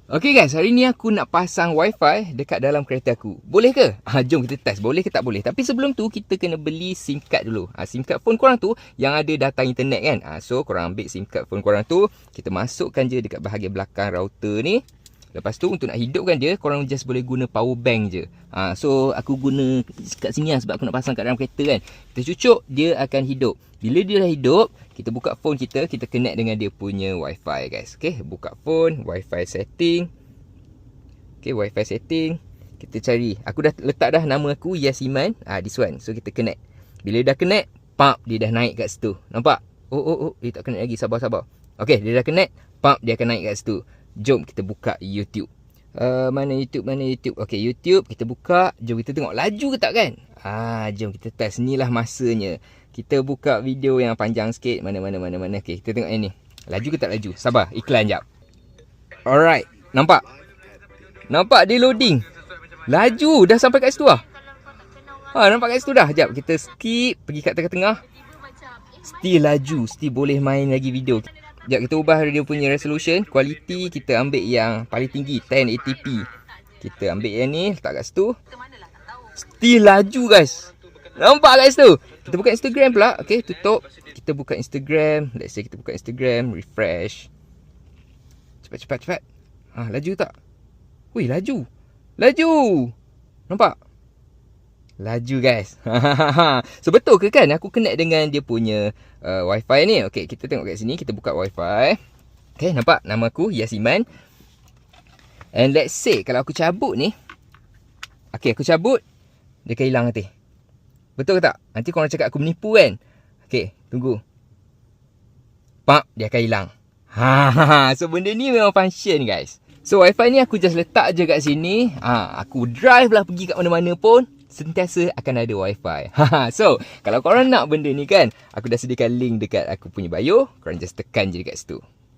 Okay guys, hari ni aku nak pasang wifi dekat dalam kereta aku. Boleh ke? Jom kita test. Boleh ke tak boleh? Tapi sebelum tu, kita kena beli SIM card dulu. SIM card phone korang tu yang ada data internet kan. So, korang ambil SIM card phone korang tu. Kita masukkan je dekat bahagian belakang router ni. Lepas tu, untuk nak hidupkan dia, korang just boleh guna power bank je. So, aku guna kat sini lah sebab aku nak pasang kat dalam kereta kan. Kita cucuk, dia akan hidup. Bila dia dah hidup, kita buka phone kita connect dengan dia punya wifi guys. Okay, buka phone, wifi setting. Okay, wifi setting. Kita cari. Aku dah letak dah nama aku, Yasiman. This one. So, kita connect. Bila dah connect, pump, dia dah naik kat situ. Nampak? Oh, dia tak connect lagi. Sabar. Okay, dia dah connect, pump, dia akan naik kat situ. Jom kita buka YouTube. Mana YouTube? Okay, YouTube kita buka. Jom kita tengok laju ke tak kan? Jom kita test. Inilah masanya. Kita buka video yang panjang sikit. Mana. Okay, kita tengok yang ni. Laju ke tak laju? Sabar, iklan jap. Alright, nampak dia loading. Laju, dah sampai kat situ lah. Nampak kat situ dah. Jap, kita skip, pergi kat tengah-tengah. Still laju, still boleh main lagi video. Sekejap, kita ubah dia punya resolution. Quality, kita ambil yang paling tinggi, 1080p. Kita ambil yang ni, letak kat situ. Still laju guys. Nampak kat situ. Kita buka Instagram pula. Okay, tutup. Kita buka Instagram. Let's say kita buka Instagram. Refresh. Cepat. Laju tak? Wih, laju. Nampak? Laju guys. So betul ke kan aku connect dengan dia punya wifi ni. Okay, kita tengok kat sini. Kita buka wifi. Okay, nampak nama aku Yasiman. And let's say kalau aku cabut ni. Okay, aku cabut, dia akan hilang nanti. Betul ke tak? Nanti korang cakap aku menipu kan. Okay, tunggu. Pak, dia akan hilang. So benda ni memang function guys. So wifi ni aku just letak je kat sini. Aku drive lah pergi kat mana-mana pun, sentiasa akan ada wifi. So, kalau korang nak benda ni kan, aku dah sediakan link dekat aku punya bio. Korang just tekan je dekat situ.